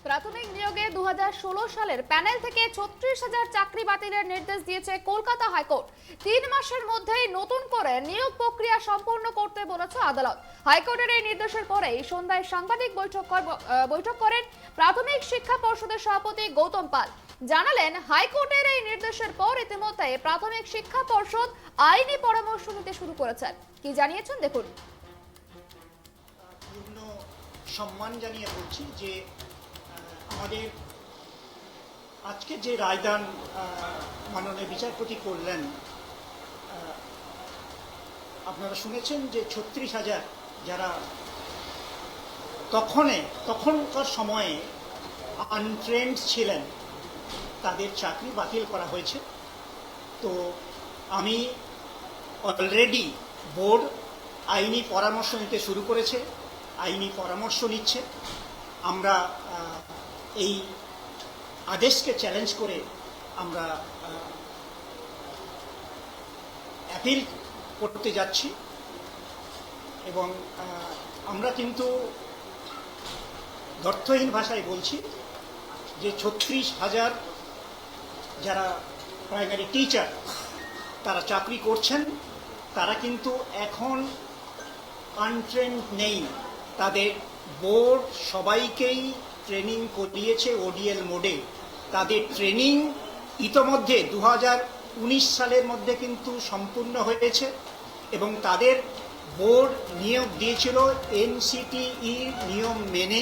প্রাথমিক নিয়োগে 2016 সালের প্যানেল থেকে 36,000 চাকরি বাতিলের নির্দেশ দিয়েছে কলকাতা হাইকোর্ট। 3 মাসের মধ্যেই নতুন করে নিয়োগ প্রক্রিয়া সম্পন্ন করতে বলেছে আদালত। হাইকোর্টের এই নির্দেশের পরেই সন্ধ্যায় সাংবাদিক বৈঠক করেন প্রাথমিক শিক্ষা পর্ষদের সভাপতি গৌতম পাল। জানালেন, হাইকোর্টের এই নির্দেশের পর ইতিমধ্যে প্রাথমিক শিক্ষা পর্ষদ আইনি পরামর্শ নিতে শুরু করেছেন। কি জানিয়েছেন দেখুন। পূর্ণ সম্মান জানিয়ে বলছি যে আমাদের আজকে যে রায়দান মাননীয় বিচারপতি করলেন, আপনারা শুনেছেন যে 36,000 যারা তখনকার সময়ে আনট্রেন্ড ছিলেন তাদের চাকরি বাতিল করা হয়েছে। তো আমি অলরেডি বোর্ড আইনি পরামর্শ নিতে শুরু করেছে, আইনি পরামর্শ নিচ্ছে। আমরা এই আদেশকে চ্যালেঞ্জ করে আমরা অ্যাপিল করতে যাচ্ছি এবং আমরা কিন্তু অর্থহীন ভাষায় বলছি যে 36,000 যারা প্রাইমারি টিচার তারা চাকরি করছেন, তারা কিন্তু এখন আনট্রেন্ড নেই। তাদের বোর্ড সবাইকেই ট্রেনিং করিয়েছে ওডিএল মোডে। তাদের ট্রেনিং ইতোমধ্যে 2019 সালের মধ্যে কিন্তু সম্পূর্ণ হয়েছে এবং তাদের বোর্ড নিয়োগ দিয়েছিল এনসিটিই নিয়ম মেনে।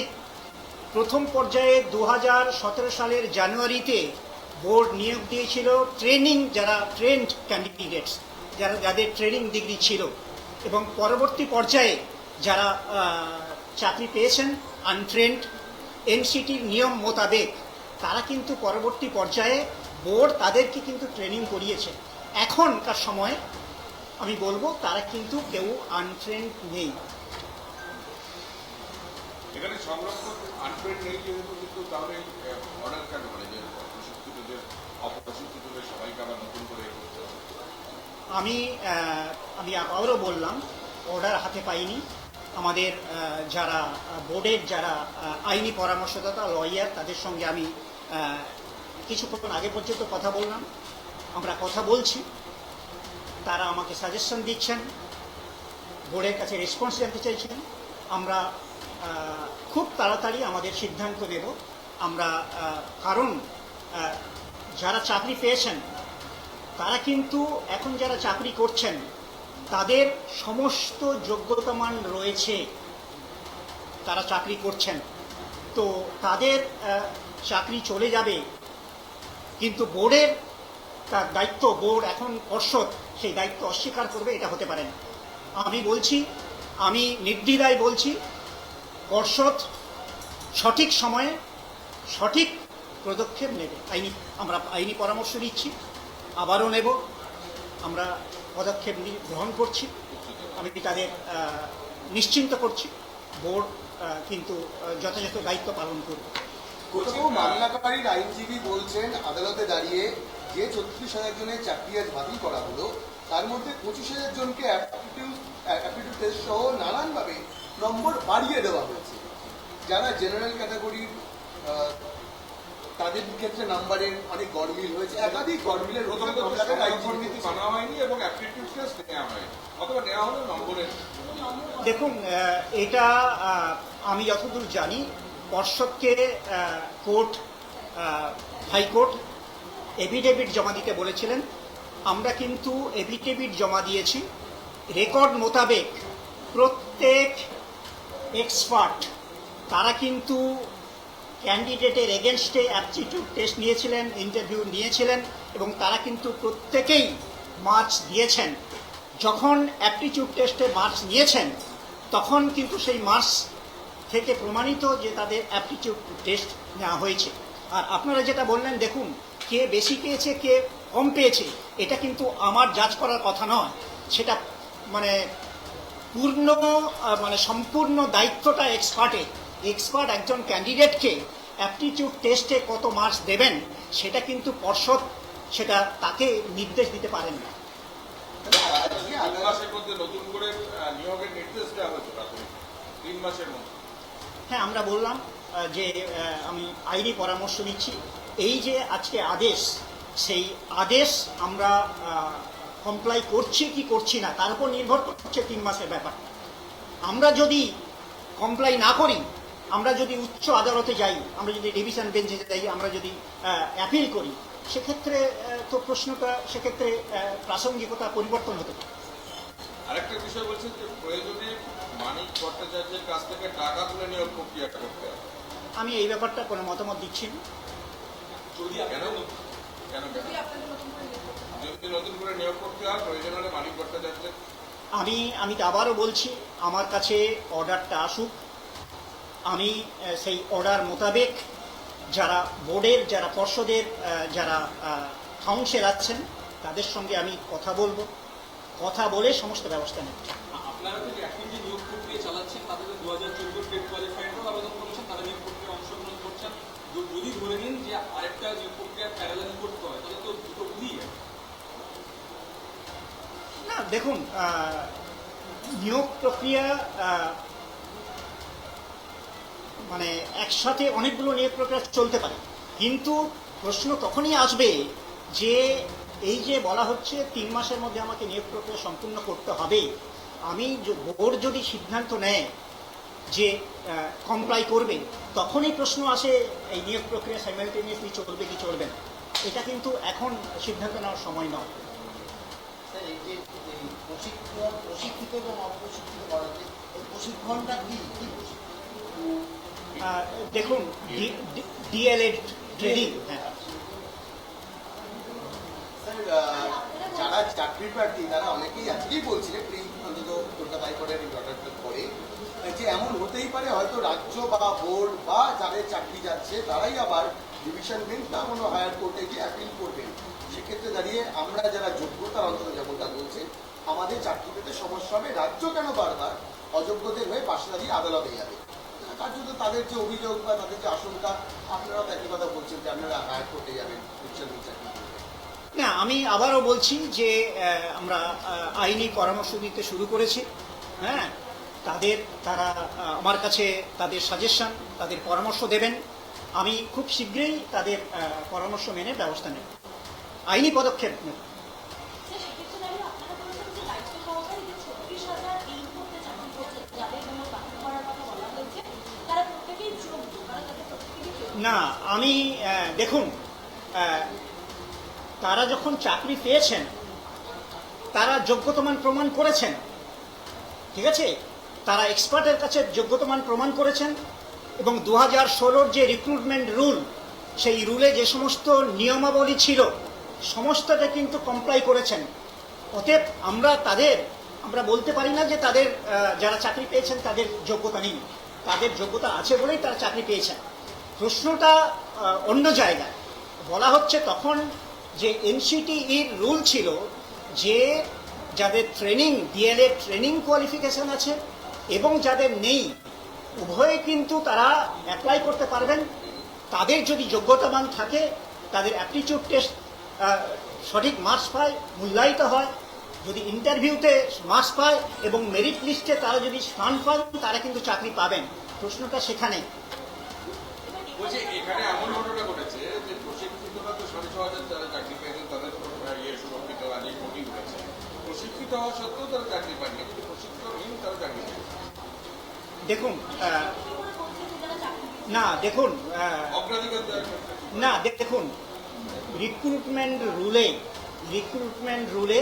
প্রথম পর্যায়ে 2017 সালের জানুয়ারিতে বোর্ড নিয়োগ দিয়েছিল ট্রেনিং যারা ট্রেন্ড ক্যান্ডিডেটস, যাদের ট্রেনিং ডিগ্রি ছিল, এবং পরবর্তী পর্যায়ে যারা চাকরি পেয়েছেন আনট্রেন্ড এনসিটির নিয়ম মোতাবেক, তারা কিন্তু পরবর্তী পর্যায়ে বোর্ড তাদেরকে কিন্তু ট্রেনিং করিয়েছে। এখনকার সময় আমি বলবো তারা কিন্তু কেউ আনট্রেন্ড নেই। এখানে সংরক্ষণ আনট্রেন্ড নেই যেহেতু, কিন্তু তাহলে অর্ডার কেন করে যে প্রশিক্ষিতদের অপ্রশিক্ষিতদের সবাইকে আবার নতুন করে করতে হবে? আমি আবারও বললাম, অর্ডার হাতে পাইনি। আমাদের যারা বোর্ডের যারা আইনি পরামর্শদাতা লয়ার, তাদের সঙ্গে আমি কিছুক্ষণ আগে পর্যন্ত কথা বললাম, আমরা কথা বলছি, তারা আমাকে সাজেশন দিচ্ছেন, বোর্ডের কাছে রেসপন্স জানতে চাইছেন। আমরা খুব তাড়াতাড়ি আমাদের সিদ্ধান্ত নেব। আমরা কারণ যারা চাকরি পেয়েছেন তারা কিন্তু এখন যারা চাকরি করছেন তাদের সমস্ত যোগ্যতা মান রয়েছে, তারা চাকরি করছেন। তো তাদের চাকরি চলে যাবে, কিন্তু বোর্ডের তার দায়িত্ব, বোর্ড এখন পর্ষদ সেই দায়িত্ব অস্বীকার করবে, এটা হতে পারে না। আমি বলছি, আমি নির্দ্বিধায় বলছি, পর্ষদ সঠিক সময়ে সঠিক পদক্ষেপ নেবে। আমরা আইনি পরামর্শ দিচ্ছি, আবারও নেব, আমরা পদক্ষেপ গ্রহণ করছি। আমি তাদের নিশ্চিন্ত করছি, বোর্ড কিন্তু যথাযথ দায়িত্ব পালন করবে। কোথাও মামলাকারীর আইনজীবী বলছেন আদালতে দাঁড়িয়ে যে 36,000 জনের চাকরি আজ বাতিল করা হলো, তার মধ্যে 25,000 জনকে অ্যাপটিটিউড টেস্ট সহ নানানভাবে নম্বর বাড়িয়ে দেওয়া হয়েছে। যারা জেনারেল ক্যাটাগরির তাদের ক্ষেত্রে নাম্বারের অনেক গড়মিল হয়েছে, একাধিক গড়মিলের নীতি মানা হয়নি এবং অ্যাপটিটিউড টেস্ট নেওয়া হয়নি, অথবা নেওয়া হলো নম্বরের। দেখুন, এটা আমি যতদূর জানি পর্ষদকে কোর্ট, হাইকোর্ট এফিডেভিট জমা দিতে বলেছিলেন। আমরা কিন্তু এফিডেভিট জমা দিয়েছি। রেকর্ড মোতাবেক প্রত্যেক এক্সপার্ট তারা কিন্তু ক্যান্ডিডেটের এগেনস্টে অ্যাপটিটিউড টেস্ট নিয়েছিলেন, ইন্টারভিউ নিয়েছিলেন, এবং তারা কিন্তু প্রত্যেকেই মার্কস দিয়েছেন। যখন অ্যাপটিটিউড টেস্টে মার্কস নিয়েছেন তখন কিন্তু সেই মার্কস থেকে প্রমাণিত যে তাদের অ্যাপটিটিউড টেস্ট নেওয়া হয়েছে। আর আপনারা যেটা বললেন, দেখুন, কে বেশি পেয়েছে কে কম পেয়েছে এটা কিন্তু আমার জাজ করার কথা নয়। সেটা সম্পূর্ণ দায়িত্বটা এক্সপার্টের। এক্সপার্ট একজন ক্যান্ডিডেটকে অ্যাপটিটিউড টেস্টে কত মার্কস দেবেন সেটা কিন্তু পর্ষদ সেটা তাকে নির্দেশ দিতে পারেন না। 3 মাসের মধ্যে নতুন করে নিয়োগের নির্দেশ দেওয়া হয়েছে প্রাথমিক 3 মাসের মধ্যে। হ্যাঁ, আমরা বললাম যে আমি আইনি পরামর্শ দিচ্ছি, এই যে আজকে আদেশ, সেই আদেশ আমরা কমপ্লাই করছি কি করছি না তার উপর নির্ভর করছে 3 মাসের ব্যাপার। আমরা যদি কমপ্লাই না করি, আমরা যদি উচ্চ আদালতে যাই, আমরা যদি ডিভিশন বেঞ্চে যাই, আমরা যদি অ্যাপিল করি, সেক্ষেত্রে তো প্রশ্নটা সেক্ষেত্রে প্রাসঙ্গিকতা পরিবর্তন হতে পারে। আরেকটা বিষয় বলছেন যে প্রয়োজনে মানিক ভট্টাচার্যের কাছ থেকে টাকা তুলে নিয়োগ প্রক্রিয়া করতে হবে। আমি এই ব্যাপারটা কোনো মতামত দিচ্ছি না। কেন কেন কেন যদি নতুন করে নিয়োগ করতে হয় প্রয়োজন হলে মানিক ভট্টাচার্যের আমি তো আবারও বলছি, আমার কাছে অর্ডারটা আসুক, আমি সেই অর্ডার মোতাবেক যারা বোর্ডের, যারা পর্ষদের, যারা কাউন্সিল আছেন তাদের সঙ্গে আমি কথা বলবো, কথা বলে সমস্ত ব্যবস্থা নেব। আপনারা যদি এখন যে নিয়োগ প্রক্রিয়া চালাচ্ছেন তাদের 2014 টেট কোয়ালিফাইডও আবেদন করেছেন, তারা নিয়োগ প্রক্রিয়া অংশগ্রহণ করছেন। যদি ধরে নিন যে আরেকটা নিয়োগ প্রক্রিয়া প্যারালাল করতে হয় তাহলে তো দুটো ভুলই না, দেখুন, নিয়োগ প্রক্রিয়া মানে একসাথে অনেকগুলো নিয়োগ প্রক্রিয়া চলতে পারে, কিন্তু প্রশ্ন তখনই আসবে যে এই যে বলা হচ্ছে 3 মাসের মধ্যে আমাকে নিয়োগ প্রক্রিয়া সম্পূর্ণ করতে হবে, আমি বোর্ড যদি সিদ্ধান্ত নেয় যে কমপ্লাই করবে, তখনই প্রশ্ন আসে এই নিয়োগ প্রক্রিয়া সাইমালটেনিয়াসলি চলবে কি চলবে না। এটা কিন্তু এখন সিদ্ধান্ত নেওয়ার সময় নয়। স্যার, এই যে প্রশিক্ষিত এবং অপ্রশিক্ষিত করাতে এই প্রশিক্ষণটা কি কি দেখুন, ডিএলএড ট্রেনিং, হ্যাঁ স্যার, যারা চাকরি প্রার্থী তারা অনেকেই আজকেই বলছিলেন, এই অন্তত কলকাতা হাইকোর্টের এই অর্ডারটা পরে, যে এমন হতেই পারে হয়তো রাজ্য বা বোর্ড বা যাদের চাকরি যাচ্ছে তারাই আবার ডিভিশন বেঞ্চ বা কোনো হায়ার কোর্টে গিয়ে অ্যাপিল করবেন। সেক্ষেত্রে দাঁড়িয়ে আমরা যারা যোগ্যতার অন্তত যেমনটা বলছে আমাদের চাকরি পেতে সমস্যা হবে, রাজ্য কেন বারবার অযোগ্যদের হয়ে পাশে দাঁড়িয়ে আদালতে যাবে? কার্যত তাদের যে অভিযোগ বা তাদের যে আশঙ্কা, আপনারাও একই কথা বলছেন যে আপনারা হায়ার কোর্টে যাবেন ডিভিশন বেঞ্চ চাকরি করবেন। না, আমি আবারও বলছি যে আমরা আইনি পরামর্শ দিতে শুরু করেছি। হ্যাঁ, তারা আমার কাছে তাদের সাজেশন, তাদের পরামর্শ দেবেন। আমি খুব শীঘ্রই তাদের পরামর্শ মেনে ব্যবস্থা নেব, আইনি পদক্ষেপ নেব। না, আমি দেখুন, তারা যখন চাকরি পেয়েছেন তারা যোগ্যতামান প্রমাণ করেছেন, ঠিক আছে, তারা এক্সপার্টের কাছে যোগ্যতামান প্রমাণ করেছেন, এবং 2016 যে রিক্রুটমেন্ট রুল, সেই রুলে যে সমস্ত নিয়মাবলী ছিল সমস্তটা কিন্তু কমপ্লাই করেছেন। অতএব আমরা বলতে পারি না যে তাদের যারা চাকরি পেয়েছেন তাদের যোগ্যতা নেই, তাদের যোগ্যতা আছে বলেই তারা চাকরি পেয়েছেন। প্রশ্নটা অন্য জায়গায় বলা হচ্ছে তখন যে এনসিটিইর রুল ছিল যে যাদের ডিএলএড ট্রেনিং কোয়ালিফিকেশন আছে এবং যাদের নেই উভয়ে কিন্তু তারা অ্যাপ্লাই করতে পারবেন। তাদের যদি যোগ্যতামান থাকে, তাদের অ্যাপটিটিউড টেস্ট সঠিক মার্কস পায়, মূল্যায়িত হয়, যদি ইন্টারভিউতে মার্কস পায় এবং মেরিট লিস্টে তারা যদি স্থান পান, তারা কিন্তু চাকরি পাবেন। প্রশ্নটা সেখানে। বলছি এখানে এমন ঘটনা ঘটেছে যে প্রশিক্ষিতরা তো 6,500 যারা চাকরি পেয়েছেন তাদের সুরক্ষিত আজ কোটি ঘটেছে, প্রশিক্ষিত হওয়া সত্ত্বেও তারা চাকরি পায়নি, কিন্তু প্রশিক্ষিত হয়নি তারা চাকরি পেয়েছে। দেখুন, দেখুন, রিক্রুটমেন্ট রুলে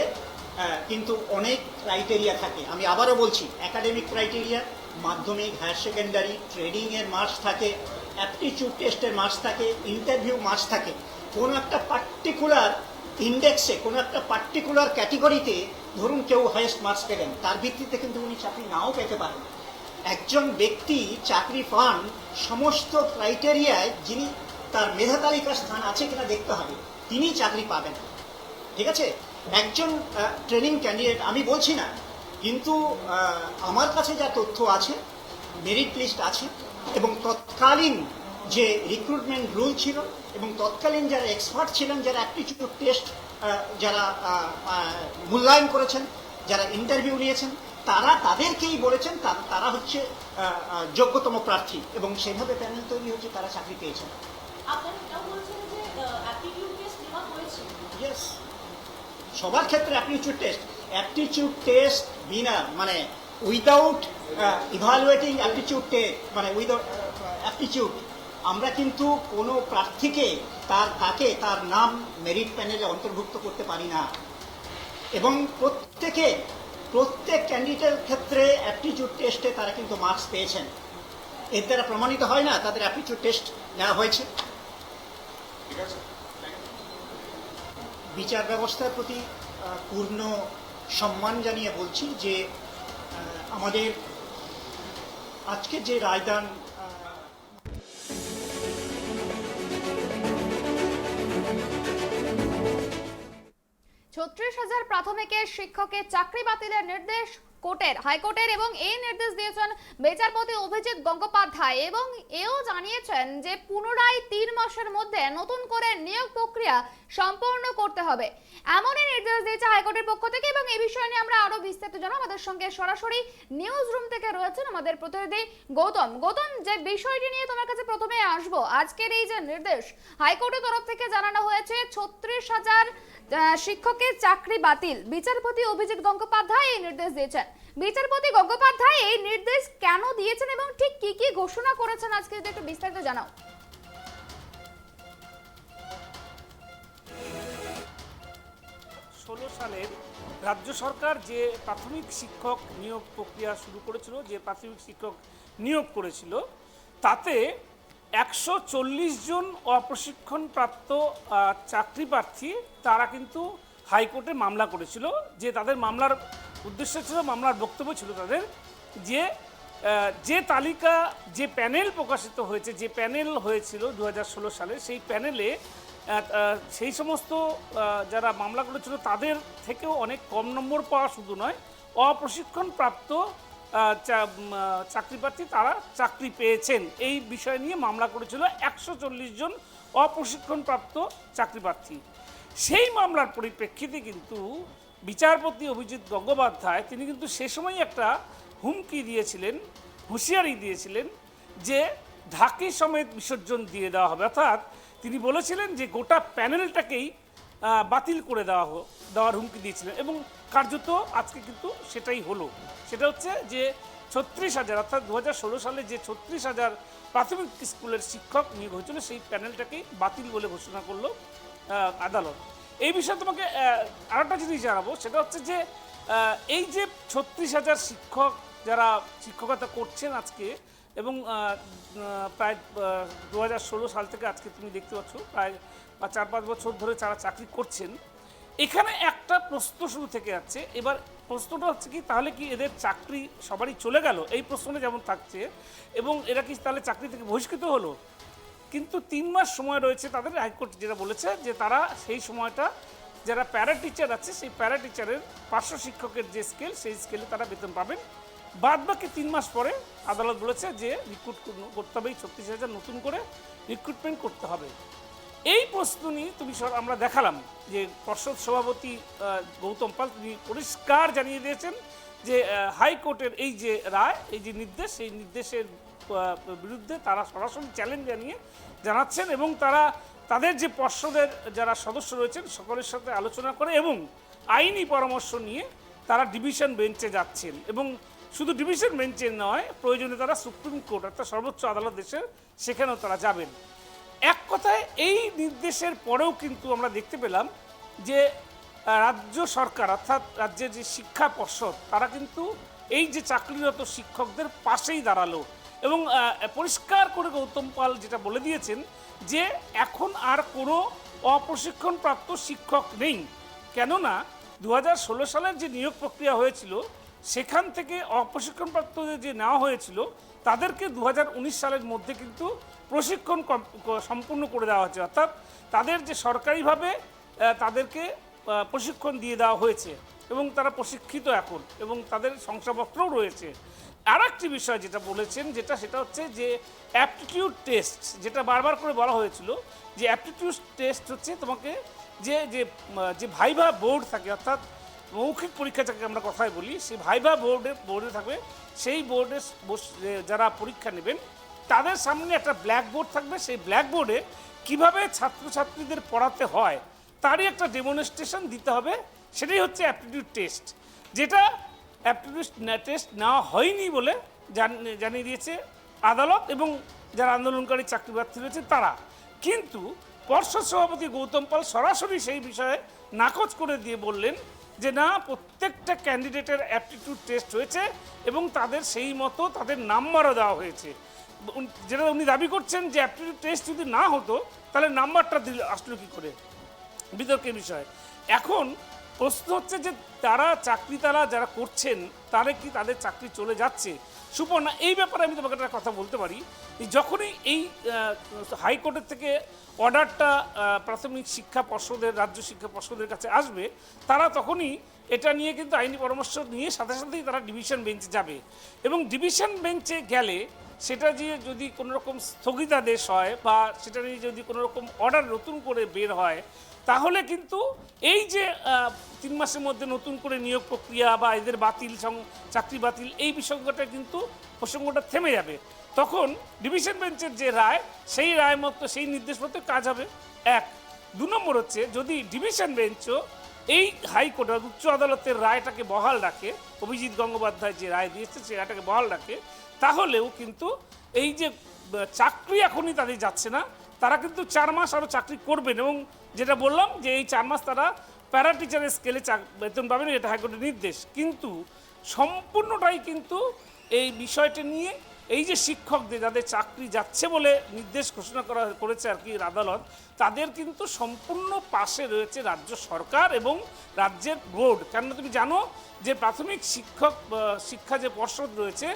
কিন্তু অনেক ক্রাইটেরিয়া থাকে। আমি আবারও বলছি, একাডেমিক ক্রাইটেরিয়া, মাধ্যমিক, হায়ার সেকেন্ডারি, ট্রেনিংয়ের মার্কস থাকে, অ্যাপটিটিউড টেস্টের মার্কস থাকে, ইন্টারভিউ মার্কস থাকে। কোনো একটা পার্টিকুলার ইন্ডেক্সে, কোনো একটা পার্টিকুলার ক্যাটেগরিতে ধরুন কেউ হাইয়েস্ট মার্কস পেলেন, তার ভিত্তিতে কিন্তু উনি চাকরি নাও পেতে পারেন। একজন ব্যক্তি চাকরি পান সমস্ত ক্রাইটেরিয়ায়, যিনি তার মেধা তালিকার স্থান আছে কিনা দেখতে হবে, তিনি চাকরি পাবেন। ঠিক আছে, একজন ট্রেনিং ক্যান্ডিডেট আমি বলছি না, কিন্তু আমার কাছে যা তথ্য আছে, মেরিট লিস্ট আছে, এবং তৎকালীন যে রিক্রুটমেন্ট রুল ছিল এবং তৎকালীন যারা এক্সপার্ট ছিলেন, যারা অ্যাপটিটিউড টেস্ট যারা মূল্যায়ন করেছেন, যারা ইন্টারভিউ নিয়েছেন, তারা তাদেরকেই বলেছেন তারা হচ্ছে যোগ্যতম প্রার্থী, এবং সেভাবে প্যানেল তৈরি হয়েছে, তারা চাকরি পেয়েছেন। আপনারা এটাও বলছেন যে অ্যাপটিটিউড টেস্ট নেওয়া হয়েছিল। ইয়েস, সবার ক্ষেত্রে অ্যাপটিটিউড টেস্ট বিনা মানে উইদাউট ইভালুয়েটিং অ্যাপটিটিউড টেস্ট মানে উইদাউট অ্যাপটিটিউড আমরা কিন্তু কোনো প্রার্থীকে তার নাম মেরিট প্যানেলে অন্তর্ভুক্ত করতে পারি না, এবং প্রত্যেক ক্যান্ডিডেটের ক্ষেত্রে অ্যাপটিটিউড টেস্টে তারা কিন্তু মার্কস পেয়েছেন। এর দ্বারা প্রমাণিত হয় না তাদের অ্যাপটিটিউড টেস্ট নেওয়া হয়েছে। ঠিক আছে, বিচার ব্যবস্থার প্রতি পূর্ণ সম্মান জানিয়ে বলছি যে আমাদের আজকে যে রায়দান 36,000 প্রাথমিকের শিক্ষকের চাকরি বাতিলের নির্দেশ হাইকোর্টের এবং এই নির্দেশ দিয়েছেন বিচারপতি অভিজিৎ গঙ্গোপাধ্যায়, এবং এও জানিয়েছেন যে পুনরায় 3 মাসের মধ্যে নতুন করে নিয়োগ প্রক্রিয়া সম্পন্ন করতে হবে, এমনই নির্দেশ দিয়েছে হাইকোর্টের পক্ষ থেকে। এবং এই বিষয় নিয়ে আমরা আরো বিস্তারিত জানাবো। আমাদের সঙ্গে সরাসরি নিউজ রুম থেকে রয়েছেন আমাদের প্রতিনিধি গৌতম। যে বিষয়টি নিয়ে তোমার কাছে প্রথমে আসবো, আজকের এই যে নির্দেশ হাইকোর্টের তরফ থেকে জানানো হয়েছে 36,000 শিক্ষকের চাকরি বাতিল, বিচারপতি অভিজিৎ গঙ্গোপাধ্যায় এই নির্দেশ দিয়েছেন। বিচারপতি গঙ্গোপাধ্যায় এই নির্দেশ কেন দিয়েছেন এবং ঠিক কি কি ঘোষণা করেছেন, আজকে যদি একটু বিস্তারিত জানাও। 2016 সালের রাজ্য সরকার যে প্রাথমিক শিক্ষক নিয়োগ প্রক্রিয়া শুরু করেছিল, যে প্রাথমিক শিক্ষক নিয়োগ করেছিল, তাতে 140 জন অপ্রশিক্ষণপ্রাপ্ত চাকরি প্রার্থী তারা কিন্তু হাইকোর্টে মামলা করেছিল। যে তাদের মামলার উদ্দেশ্য ছিল, মামলার বক্তব্য ছিল তাদের যে তালিকা, যে প্যানেল প্রকাশিত হয়েছে, যে প্যানেল হয়েছিল 2016 সালে, সেই প্যানেলে সেই সমস্ত যারা মামলা করেছিল তাদের থেকেও অনেক কম নম্বর পাওয়া শুধু নয়, অপ্রশিক্ষণপ্রাপ্ত চাকরি প্রার্থী তারা চাকরি পেয়েছেন। এই বিষয় নিয়ে মামলা করেছিল 140 জন অপ্রশিক্ষণপ্রাপ্ত চাকরি প্রার্থী। সেই মামলার পরিপ্রেক্ষিতে কিন্তু বিচারপতি অভিজিৎ গঙ্গোপাধ্যায় তিনি কিন্তু সে সময় একটা হুমকি দিয়েছিলেন, হুঁশিয়ারি দিয়েছিলেন যে ঢাকি সমেত বিসর্জন দিয়ে দেওয়া হবে। অর্থাৎ তিনি বলেছিলেন যে গোটা প্যানেলটাকেই বাতিল করে দেওয়ার হুমকি দিয়েছিলেন, এবং কার্যত আজকে কিন্তু সেটাই হলো। সেটা হচ্ছে যে 36,000 অর্থাৎ 2016 সালে যে 36,000 প্রাথমিক স্কুলের শিক্ষক নিয়োগ হয়েছিল, সেই প্যানেলটাকেই বাতিল বলে ঘোষণা করলো আদালত। এই বিষয়ে তোমাকে আরেকটা জিনিস জানাবো, সেটা হচ্ছে যে এই যে 36,000 শিক্ষক যারা শিক্ষকতা করছেন আজকে, এবং প্রায় 2016 সাল থেকে আজকে তুমি দেখতে পাচ্ছ প্রায় 4-5 বছর ধরে যারা চাকরি করছেন, এখানে একটা প্রশ্ন শুরু থেকে যাচ্ছে। এবার প্রশ্নটা হচ্ছে কি, তাহলে কি এদের চাকরি সবারই চলে গেল? এই প্রশ্নটা যেমন থাকছে, এবং এরা কি তাহলে চাকরি থেকে বহিষ্কৃত হলো? কিন্তু 3 মাস সময় রয়েছে তাদের। হাইকোর্ট যেটা বলেছে যে তারা সেই সময়টা, যারা প্যারা টিচার আছে সেই প্যারা টিচারের পার্শ্ব শিক্ষকের যে স্কেল, সেই স্কেলে তারা বেতন পাবেন। বাদ বাকি 3 মাস পরে আদালত বলেছে যে রিক্রুট করতে হবে, 36,000 নতুন করে রিক্রুটমেন্ট করতে হবে। এই প্রশ্ন নিয়ে আমরা দেখালাম যে পর্ষদ সভাপতি গৌতম পাল তিনি পরিষ্কার জানিয়ে দিয়েছেন যে হাইকোর্টের এই যে রায়, এই যে নির্দেশ, সেই নির্দেশের বিরুদ্ধে তারা সরাসরি চ্যালেঞ্জ জানাচ্ছেন, এবং তাদের যে পর্ষদের যারা সদস্য রয়েছেন সকলের সাথে আলোচনা করে এবং আইনি পরামর্শ নিয়ে তারা ডিভিশন বেঞ্চে যাচ্ছেন। এবং শুধু ডিভিশন বেঞ্চে নয়, প্রয়োজনে তারা সুপ্রিম কোর্ট অর্থাৎ সর্বোচ্চ আদালত দেশের, সেখানেও তারা যাবেন। এক কথায় এই নির্দেশের পরেও কিন্তু আমরা দেখতে পেলাম যে রাজ্য সরকার অর্থাৎ রাজ্যের যে শিক্ষা পর্ষদ, তারা কিন্তু এই যে চাকরিরত শিক্ষকদের পাশেই দাঁড়ালো, এবং পরিষ্কার করে গৌতম পাল যেটা বলে দিয়েছেন যে এখন আর কোনো অপ্রশিক্ষণপ্রাপ্ত শিক্ষক নেই। কেননা 2016 সালের যে নিয়োগ প্রক্রিয়া হয়েছিল, সেখান থেকে অপ্রশিক্ষণপ্রাপ্ত যে নেওয়া হয়েছিল তাদেরকে 2019 সালের মধ্যে কিন্তু প্রশিক্ষণ সম্পূর্ণ করে দেওয়া হয়েছে। অর্থাৎ তাদের যে সরকারিভাবে তাদেরকে প্রশিক্ষণ দিয়ে দেওয়া হয়েছে, এবং তারা প্রশিক্ষিত এখন, এবং তাদের শংসাপত্রও রয়েছে। আর একটি বিষয় যেটা বলেছেন, সেটা হচ্ছে যে অ্যাপটিটিউড টেস্ট, যেটা বারবার করে বলা হয়েছিল যে অ্যাপটিটিউড টেস্ট হচ্ছে তোমাকে যে ভাইভা বোর্ড থাকে, অর্থাৎ মৌখিক পরীক্ষা যাকে আমরা কথায় বলি, সেই ভাইভা বোর্ডে থাকবে। সেই বোর্ডে যারা পরীক্ষা নেবেন তাদের সামনে একটা ব্ল্যাকবোর্ড থাকবে। সেই ব্ল্যাকবোর্ডে কীভাবে ছাত্রছাত্রীদের পড়াতে হয় তারই একটা ডেমনস্ট্রেশন দিতে হবে। সেটাই হচ্ছে অ্যাপটিটিউড টেস্ট, যেটা অ্যাপটিটিউড টেস্ট নেওয়া হয়নি বলে জানিয়ে দিয়েছে আদালত এবং যারা আন্দোলনকারী চাকরি প্রার্থী রয়েছে তারা। কিন্তু পর্ষদ সভাপতি গৌতম পাল সরাসরি সেই বিষয়ে নাকচ করে দিয়ে বললেন যে না, প্রত্যেকটা ক্যান্ডিডেটের অ্যাপটিটিউড টেস্ট হয়েছে এবং তাদের সেই মতো তাদের নাম্বারও দেওয়া হয়েছে। যেটা উনি দাবি করছেন যে অ্যাপটিটিউড টেস্ট যদি না হতো তাহলে নাম্বারটা আসলো কী করে, বিতর্কের বিষয়। এখন প্রশ্ন হচ্ছে যে তারা যারা করছেন তারা কি তাদের চাকরি চলে যাচ্ছে? সুপর্ণা, এই ব্যাপারে আমি তোমাকে একটা কথা বলতে পারি। যখনই এই হাইকোর্টের থেকে অর্ডারটা প্রাথমিক শিক্ষা পর্ষদের, রাজ্য শিক্ষা পর্ষদের কাছে আসবে, তারা তখনই এটা নিয়ে কিন্তু আইনি পরামর্শ নিয়ে সাথে সাথেই তারা ডিভিশন বেঞ্চে যাবে। এবং ডিভিশন বেঞ্চে গেলে সেটা দিয়ে যদি কোনো রকম স্থগিতাদেশ হয় বা সেটা নিয়ে যদি কোনো রকম অর্ডার নতুন করে বের হয়, তাহলে কিন্তু এই যে 3 মাসের মধ্যে নতুন করে নিয়োগ প্রক্রিয়া বা এদের বাতিল, চাকরি বাতিল, এই প্রসঙ্গটা থেমে যাবে। তখন ডিভিশন বেঞ্চের যে রায়, সেই রায় মতো, সেই নির্দেশ মতো কাজ হবে। 1 2 নম্বর হচ্ছে, যদি ডিভিশন বেঞ্চও এই হাইকোর্টের উচ্চ আদালতের রায়টাকে বহাল রাখে, অভিজিৎ গঙ্গোপাধ্যায় যে রায় দিয়েছে সেই রায়টাকে বহাল রাখে, তাহলেও কিন্তু এই যে চাকরি এখনই তাদের যাচ্ছে না, তারা কিন্তু 4 মাস আরও চাকরি করবেন। এবং যেটা বললাম যে এই 4 মাস তারা প্যারা টিচারের স্কেলে বেতন পাবেন, এটা হাইকোর্টের নির্দেশ। কিন্তু সম্পূর্ণটাই কিন্তু এই বিষয়টা নিয়ে এই যে শিক্ষকদের যাদের চাকরি যাচ্ছে বলে নির্দেশ ঘোষণা করেছে আর কি আদালত, তাদের কিন্তু সম্পূর্ণ পাশে রয়েছে রাজ্য সরকার এবং রাজ্যের বোর্ড। কেননা তুমি জানো যে প্রাথমিক শিক্ষা যে পর্ষদ রয়েছে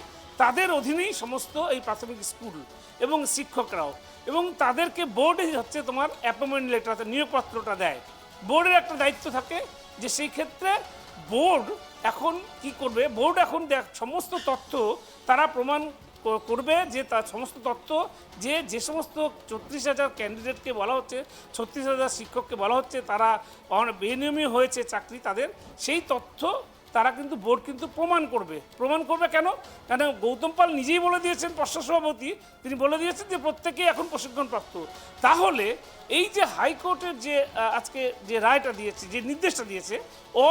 তাদের অধীনেই সমস্ত এই প্রাথমিক স্কুল এবং শিক্ষকরাও, এবং তাদেরকে বোর্ডে হচ্ছে তোমার অ্যাপয়েন্টমেন্ট লেটার, নিয়োগপত্রটা দেয়। বোর্ডের একটা দায়িত্ব থাকে যে সেই ক্ষেত্রে বোর্ড এখন কি করবে, বোর্ড এখন সমস্ত তথ্য তারা প্রমাণ করবে যে তার সমস্ত তথ্য যে সমস্ত 34,000 ক্যান্ডিডেটকে বলা হচ্ছে, 36,000 শিক্ষককে বলা হচ্ছে তারা বেনিয়মী হয়েছে চাকরি, তাদের সেই তথ্য তারা কিন্তু বোর্ড কিন্তু প্রমাণ করবে। কেন? গৌতম পাল নিজেই বলে দিয়েছেন, পর্ষদ সভাপতি তিনি বলে দিয়েছেন যে প্রত্যেকেই এখন প্রশিক্ষণপ্রাপ্ত। তাহলে এই যে হাইকোর্টের যে আজকে যে রায়টা দিয়েছে, যে নির্দেশটা দিয়েছে,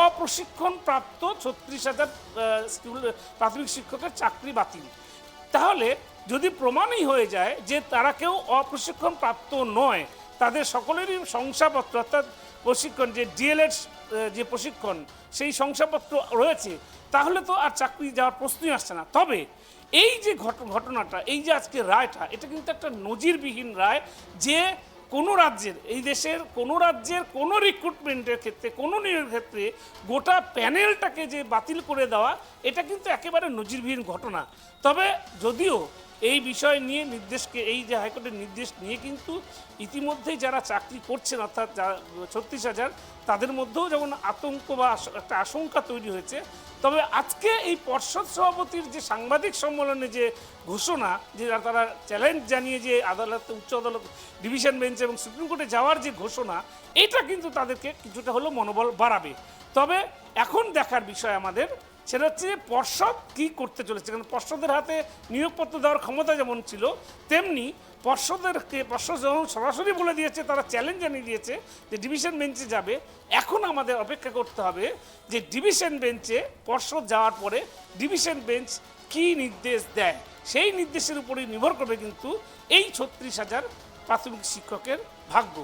অপ্রশিক্ষণপ্রাপ্ত 36,000 স্কুল প্রাথমিক শিক্ষকের চাকরি বাতিল। তাহলে যদি প্রমাণই হয়ে যায় যে তারা কেউ অপ্রশিক্ষণপ্রাপ্ত নয়, তাদের সকলেরই শংসাপত্র অর্থাৎ প্রশিক্ষণ, যে ডিএলএড যে প্রশিক্ষণ, সেই শংসাপত্র রয়েছে, তাহলে তো আর চাকরি যাওয়ার প্রশ্নই আসছে না। তবে এই যে ঘটনাটা, এই যে আজকে রায়টা, এটা কিন্তু একটা নজিরবিহীন রায় যে কোনো রাজ্যের, এই দেশের কোনো রাজ্যের কোনো রিক্রুটমেন্টের ক্ষেত্রে, কোনো নিয়োগের ক্ষেত্রে গোটা প্যানেলটাকে যে বাতিল করে দেওয়া, এটা কিন্তু একেবারে নজিরবিহীন ঘটনা। তবে যদিও এই বিষয় নিয়ে এই যে হাইকোর্টের নির্দেশ নিয়ে কিন্তু ইতিমধ্যেই যারা চাকরি করছেন অর্থাৎ 36,000, তাদের মধ্যেও যেমন আতঙ্ক বা একটা আশঙ্কা তৈরি হয়েছে। তবে আজকে এই পর্ষদ সভাপতির যে সাংবাদিক সম্মেলনে যে ঘোষণা, যে তারা চ্যালেঞ্জ জানিয়ে যে আদালত, উচ্চ আদালত, ডিভিশন বেঞ্চ এবং সুপ্রিম কোর্টে যাওয়ার যে ঘোষণা, এটা কিন্তু তাদেরকে কিছুটা হলেও মনোবল বাড়াবে। তবে এখন দেখার বিষয় আমাদের, সেটা হচ্ছে যে পর্ষদ কী করতে চলেছে। কারণ পর্ষদের হাতে নিয়োগপত্র দেওয়ার ক্ষমতা যেমন ছিল, তেমনি পর্ষদ যখন সরাসরি বলে দিয়েছে, তারা চ্যালেঞ্জ জানিয়ে দিয়েছে যে ডিভিশন বেঞ্চে যাবে। এখন আমাদের অপেক্ষা করতে হবে যে ডিভিশন বেঞ্চে পর্ষদ যাওয়ার পরে ডিভিশন বেঞ্চ কী নির্দেশ দেয়, সেই নির্দেশের উপরেই নির্ভর করবে কিন্তু এই 36,000 প্রাথমিক শিক্ষকের ভাগ্য।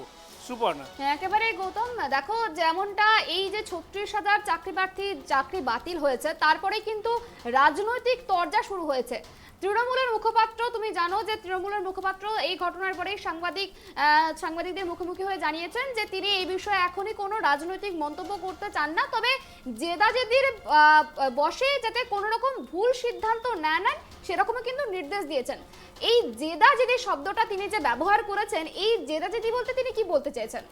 সুপর্ণা, একেবারে গৌতম, দেখো যেমনটা এই যে 36,000 চাকরি প্রার্থী চাকরি বাতিল হয়েছে, তারপরে কিন্তু রাজনৈতিক তরজা শুরু হয়েছে। তৃণমূলের মুখপাত্র, তুমি জানো যে তৃণমূলের মুখপাত্র এই ঘটনার পরেই সাংবাদিকদের মুখোমুখি হয়ে জানিয়েছেন যে তিনি এই বিষয়ে এখনই কোনো রাজনৈতিক মন্তব্য করতে চান না। তবে জেদাজেদির বসে যাতে কোনো রকম ভুল সিদ্ধান্ত না নেন সেরকমও কিন্তু নির্দেশ দিয়েছেন। এই জেদাজেদি শব্দটা তিনি যে ব্যবহার করেছেন, এই জেদাজেদি বলতে তিনি কি বলতে চেয়েছেন?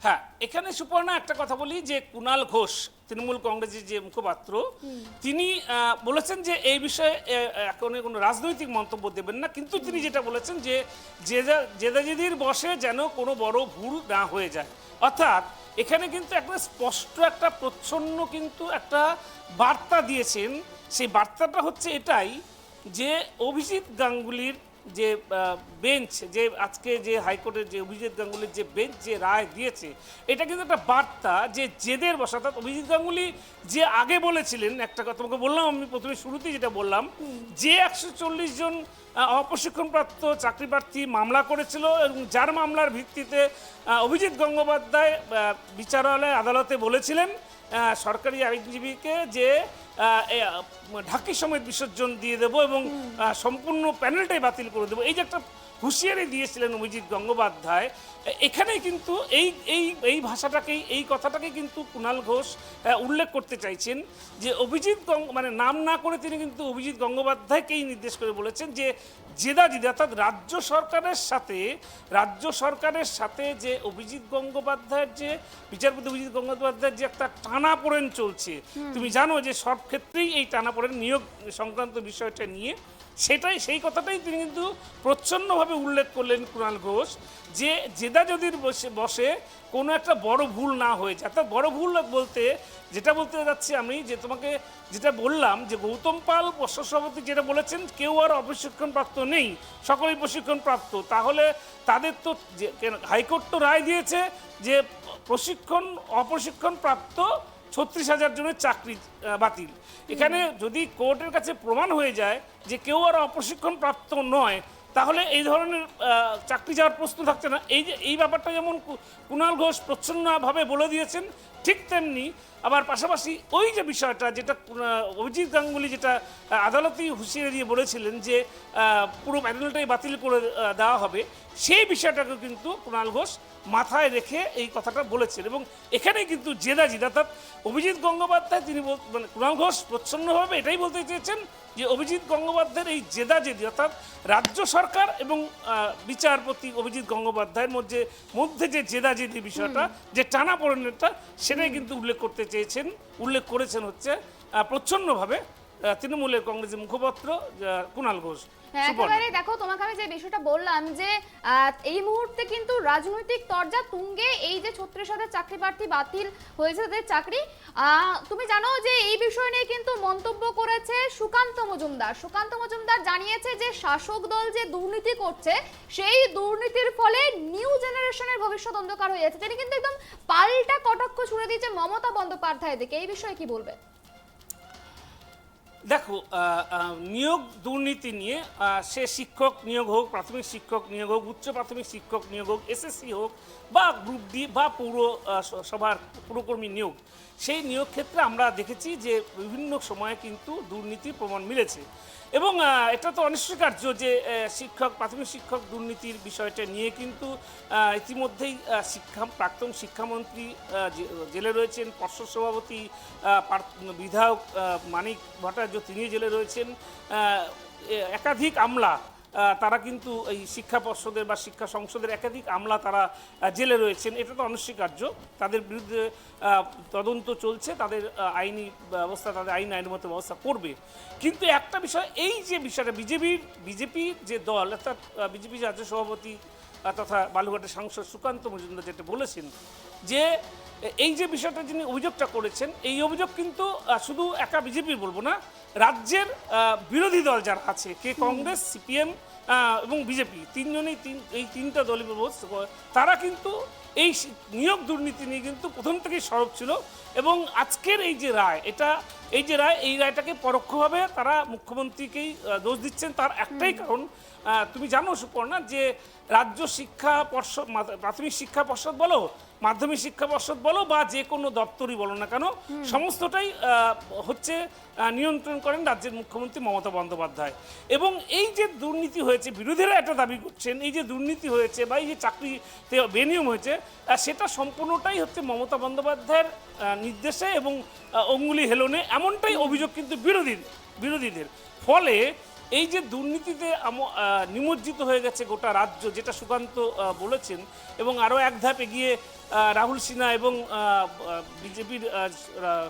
হ্যাঁ, এখানে সুপর্ণা একটা কথা বলি যে কুণাল ঘোষ, তৃণমূল কংগ্রেসের যে মুখপাত্র, তিনি বলেছেন যে এই বিষয়ে এখন কোনো রাজনৈতিক মন্তব্য দেবেন না। কিন্তু তিনি যেটা বলেছেন যে জেদাজেদির বসে যেন কোনো বড় ভুল না হয়ে যায়, অর্থাৎ এখানে কিন্তু একটা স্পষ্ট একটা প্রচ্ছন্ন কিন্তু একটা বার্তা দিয়েছেন। সেই বার্তাটা হচ্ছে এটাই যে অভিজিৎ গাঙ্গুলির যে বেঞ্চ, যে আজকে যে হাইকোর্টের যে অভিজিৎ গাঙ্গুলির যে বেঞ্চ যে রায় দিয়েছে, এটা কিন্তু একটা বার্তা যে জেদের বসা। অর্থাৎ অভিজিৎ গাঙ্গুলি যে আগে বলেছিলেন একটা কথা, তোমাকে বললাম আমি প্রথমে শুরুতেই যেটা বললাম, যে 140 জন অপ্রশিক্ষণপ্রাপ্ত চাকরি প্রার্থী মামলা করেছিল এবং যার মামলার ভিত্তিতে অভিজিৎ গঙ্গোপাধ্যায় বিচারালয় আদালতে বলেছিলেন সরকারি আইনজীবীকে যে ঢাকি সমেত বিসর্জন দিয়ে দেবো এবং সম্পূর্ণ প্যানেলটাই বাতিল করে দেবো, এই যে একটা হুঁশিয়ারি দিয়েছিলেন অভিজিৎ গঙ্গোপাধ্যায়, এখানে কিন্তু এই ভাষাটাকেই, এই কথাটাকেই কিন্তু কুণাল ঘোষ উল্লেখ করতে চাইছেন যে অভিজিৎ মানে নাম না করে তিনি কিন্তু অভিজিৎ গঙ্গোপাধ্যায়কেই নির্দেশ করে বলেছেন যে জেদাজিদি, অর্থাৎ রাজ্য সরকারের সাথে যে অভিজিৎ গঙ্গোপাধ্যায়ের যে বিচারপতি অভিজিৎ গঙ্গোপাধ্যায়ের যে একটা টানাপোড়েন চলছে, তুমি জানো যে সব ক্ষেত্রেই এই টানাপোড়েন নিয়োগ সংক্রান্ত বিষয়টা নিয়ে, সেই কথাটাই তিনি কিন্তু প্রচ্ছন্নভাবে উল্লেখ করলেন কুণাল ঘোষ যে জেদা যদির বসে কোনো একটা বড় ভুল না হয়ে যায়। অর্থাৎ বড় ভুল বলতে যেটা বলতে যাচ্ছি আমি, যে তোমাকে যেটা বললাম যে গৌতম পাল পর্ষদ সভাপতি যেটা বলেছেন কেউ আর অপ্রশিক্ষণপ্রাপ্ত নেই, সকলেই প্রশিক্ষণপ্রাপ্ত, তাহলে তাদের তো হাইকোর্ট তো রায় দিয়েছে যে অপ্রশিক্ষণপ্রাপ্ত 36,000 জনের চাকরি বাতিল। এখানে যদি কোর্টের কাছে প্রমাণ হয়ে যায় যে কেউ আর অপ্রশিক্ষণপ্রাপ্ত নয়, তাহলে এই ধরনের চাকরি যাওয়ার প্রশ্ন থাকছে না। এই ব্যাপারটা যেমন কুণাল ঘোষ প্রচ্ছন্নভাবে বলে দিয়েছেন, ঠিক তেমনি আবার পাশাপাশি ওই যে বিষয়টা যেটা অভিজিৎ গাঙ্গুলি যেটা আদালতেই হুঁশিয়ারি দিয়ে বলেছিলেন যে পুরো প্যানেলটাই বাতিল করে দেওয়া হবে, সেই বিষয়টাকে কিন্তু কুণাল ঘোষ মাথায় রেখে এই কথাটা বলেছেন। এবং এখানেই কিন্তু জেদাজিদ, অর্থাৎ অভিজিৎ গঙ্গোপাধ্যায় তিনি মানে কুণাল ঘোষ প্রচ্ছন্নভাবে এটাই বলতে চেয়েছেন যে অভিজিৎ গঙ্গোপাধ্যায়ের এই জেদাজেদি, অর্থাৎ রাজ্য সরকার এবং বিচারপতি অভিজিৎ গঙ্গোপাধ্যায়ের মধ্যে যে জেদাজেদি বিষয়টা, যে টানাপোড়েনটা, সেটাই কিন্তু উল্লেখ করেছেন হচ্ছে প্রচ্ছন্নভাবে তৃণমূলের কংগ্রেসের মুখপাত্র কুণাল ঘোষ। একেবারে দেখো, তোমাকে আমি যে বিষয়টা বললাম যে এই মুহূর্তে কিন্তু রাজনৈতিক তরজা তুঙ্গে, এই যে 36,000 চাকরি প্রার্থী বাতিল হয়েছে তাদের চাকরি, তুমি জানো যে এই বিষয় নিয়ে কিন্তু মন্তব্য করেছে সুকান্ত মজুমদার জানিয়েছে যে শাসক দল যে দুর্নীতি করছে সেই দুর্নীতির ফলে নিউ জেনারেশনের ভবিষ্যৎ অন্ধকার হয়ে যাচ্ছে। তিনি কিন্তু একদম পাল্টা কটাক্ষ ছুড়ে দিয়েছে মমতা বন্দ্যোপাধ্যায়ের দিকে, এই বিষয়ে কি বলবে? দেখো, নিয়োগ দুর্নীতি নিয়ে সে শিক্ষক নিয়োগ হোক, প্রাথমিক শিক্ষক নিয়োগ হোক, উচ্চ প্রাথমিক শিক্ষক নিয়োগ হোক, এসএসসি হোক বা গ্রুপ ডি বা পৌরসভার পুরকর্মী নিয়োগ, সেই নিয়োগ ক্ষেত্রে আমরা দেখেছি যে বিভিন্ন সময়ে কিন্তু দুর্নীতির প্রমাণ মিলেছে। এবং এটা তো অনস্বীকার্য যে প্রাথমিক শিক্ষক দুর্নীতির বিষয়টা নিয়ে কিন্তু ইতিমধ্যেই প্রাক্তন শিক্ষামন্ত্রী জেলে রয়েছেন, পর্ষদ সভাপতি বিধায়ক মানিক ভট্টাচার্য তিনি জেলে রয়েছেন, একাধিক আমলা তারা কিন্তু এই শিক্ষা পর্ষদের বা শিক্ষা সংসদের একাধিক আমলা তারা জেলে রয়েছেন, এটা তো অনস্বীকার্য। তাদের বিরুদ্ধে তদন্ত চলছে, তাদের আইনি ব্যবস্থা, তাদের আইনগত ব্যবস্থা করবে। কিন্তু একটা বিষয়, এই যে বিষয়টা বিজেপির যে দল, অর্থাৎ বিজেপির রাজ্য সভাপতি তথা বালুঘাটের সাংসদ সুকান্ত মজুমদার যেটা বলেছেন যে এই যে বিষয়টা যিনি অভিযোগটা করেছেন, এই অভিযোগ কিন্তু শুধু একা বিজেপির বলবো না, রাজ্যের বিরোধী দল যারা আছে, কংগ্রেস, সিপিএম এবং বিজেপি, এই তিনটা দলই তারা কিন্তু এই নিয়োগ দুর্নীতি নিয়ে কিন্তু প্রথম থেকেই সরব ছিল। এবং আজকের এই যে রায়, এই রায়টাকে পরোক্ষভাবে তারা মুখ্যমন্ত্রীকেই দোষ দিচ্ছেন। তার একটাই কারণ, তুমি জানো সুপর্ণা, যে রাজ্য শিক্ষা পর্ষদ, প্রাথমিক শিক্ষা পর্ষদ বলো, মাধ্যমিক শিক্ষা পর্ষদ বলো বা যে কোনো দপ্তরই বলো না কেন, সমস্তটাই হচ্ছে নিয়ন্ত্রণ করেন রাজ্যের মুখ্যমন্ত্রী মমতা বন্দ্যোপাধ্যায়। এবং এই যে দুর্নীতি হয়েছে, বিরোধীরা এটা দাবি করছেন, এই যে দুর্নীতি হয়েছে বা এই যে চাকরিতে বেনিয়ম হয়েছে, সেটা সম্পূর্ণটাই হচ্ছে মমতা বন্দ্যোপাধ্যায়ের নির্দেশে এবং অঙ্গুলি হেলনে, এমনটাই অভিযোগ কিন্তু বিরোধীদের। ফলে এই যে দুর্নীতিতে নিমজ্জিত হয়ে গেছে গোটা রাজ্য, যেটা সুকান্ত বলেছেন, এবং আরও এক ধাপ এগিয়ে রাহুল সিনহা এবং বিজেপির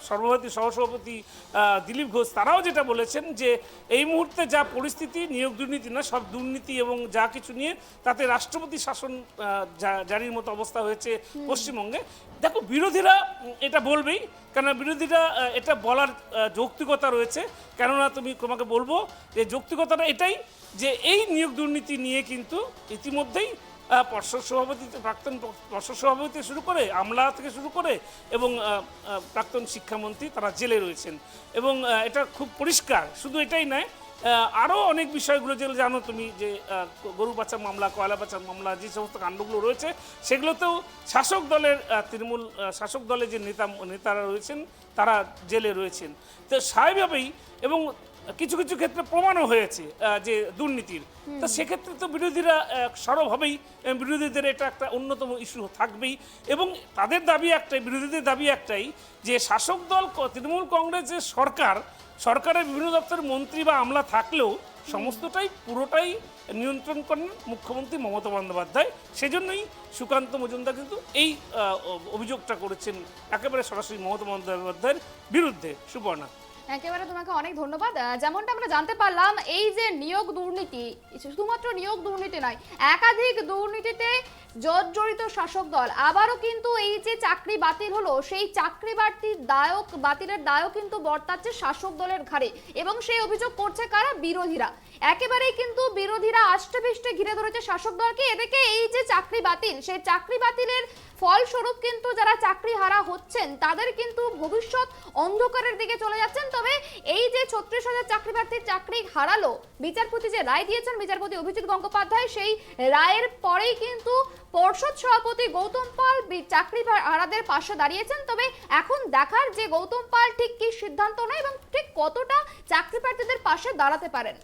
সর্বভারতী সহসভাপতি দিলীপ ঘোষ তারাও যেটা বলেছেন যে এই মুহূর্তে যা পরিস্থিতি, নিয়োগ দুর্নীতি না, সব দুর্নীতি এবং যা কিছু নিয়ে তাতে রাষ্ট্রপতি শাসন জারির মতো অবস্থা হয়েছে পশ্চিমবঙ্গে। দেখো, বিরোধীরা এটা বলবেই, কেননা বিরোধীরা এটা বলার যৌক্তিকতা রয়েছে। কেননা তোমাকে বলবো যে যৌক্তিকতাটা এটাই যে এই নিয়োগ দুর্নীতি নিয়ে কিন্তু ইতিমধ্যেই পর্ষদ সভাপতি, প্রাক্তন পর্ষদ সভাপতি শুরু করে, আমলা থেকে শুরু করে এবং প্রাক্তন শিক্ষামন্ত্রী তারা জেলে রয়েছেন। এবং এটা খুব পরিষ্কার। শুধু এটাই নয়, আরও অনেক বিষয়গুলো যেগুলো জানো তুমি, যে গরু পাচার মামলা, কয়লা পাচার মামলা, যে সমস্ত কাণ্ডগুলো রয়েছে সেগুলোতেও শাসক দলের তৃণমূল শাসক দলের যে নেতারা রয়েছেন তারা জেলে রয়েছেন। তো স্বাভাবিকভাবেই, এবং কিছু কিছু ক্ষেত্রে প্রমাণও হয়েছে যে দুর্নীতির, তো সেক্ষেত্রে তো বিরোধীরা সরবভাবেই, বিরোধীদের এটা একটা অন্যতম ইস্যু থাকবেই। এবং তাদের দাবি একটাই, বিরোধীদের দাবি একটাই যে শাসক দল তৃণমূল কংগ্রেসের সরকারের বিভিন্ন দপ্তরের মন্ত্রী বা আমলা থাকলেও সমস্তটাই পুরোটাই নিয়ন্ত্রণ করেন মুখ্যমন্ত্রী মমতা বন্দ্যোপাধ্যায়। সেজন্যই সুকান্ত মজুমদার কিন্তু এই অভিযোগটা করেছেন একেবারে সরাসরি মমতা বন্দ্যোপাধ্যায়ের বিরুদ্ধে। সুপর্ণা, একেবারে তোমাকে অনেক ধন্যবাদ। যেমনটা আমরা জানতে পারলাম, এই যে নিয়োগ দুর্নীতি, শুধুমাত্র নিয়োগ দুর্নীতি নয়, একাধিক দুর্নীতিতে জর্জরিত শাসক দল। আবারও কিন্তু এই যে চাকরি বাতিল হলো, সেই চাকরি বাতিলের দায়ও কিন্তু বর্তাচ্ছে শাসক দলের ঘাড়ে, এবং সেই অভিযোগ করছে কারা? বিরোধীরা। একেবারেই কিন্তু বিরোধীরা আষ্টেপৃষ্টে ঘিরে ধরেছে শাসক দলকে। এদিকে এই যে চাকরি বাতিল, সেই চাকরি বাতিলের ফলস্বরূপ কিন্তু যারা চাকরি হারা হচ্ছেন তাদের কিন্তু ভবিষ্যৎ অন্ধকারের দিকে চলে যাচ্ছেন। তবে এই যে 36,000 চাকরি প্রার্থীর চাকরি হারালো, বিচারপতি যে রায় দিয়েছেন, বিচারপতি অভিজিৎ গঙ্গোপাধ্যায়, সেই রায়ের পরেই কিন্তু পর্ষদ সভাপতি গৌতম পাল চাকরি হারাদের পাশে দাঁড়িয়েছেন। তবে এখন দেখার যে গৌতম পাল ঠিক কি সিদ্ধান্ত নেয় এবং ঠিক কতটা চাকরি প্রার্থীদের পাশে দাঁড়াতে পারেন।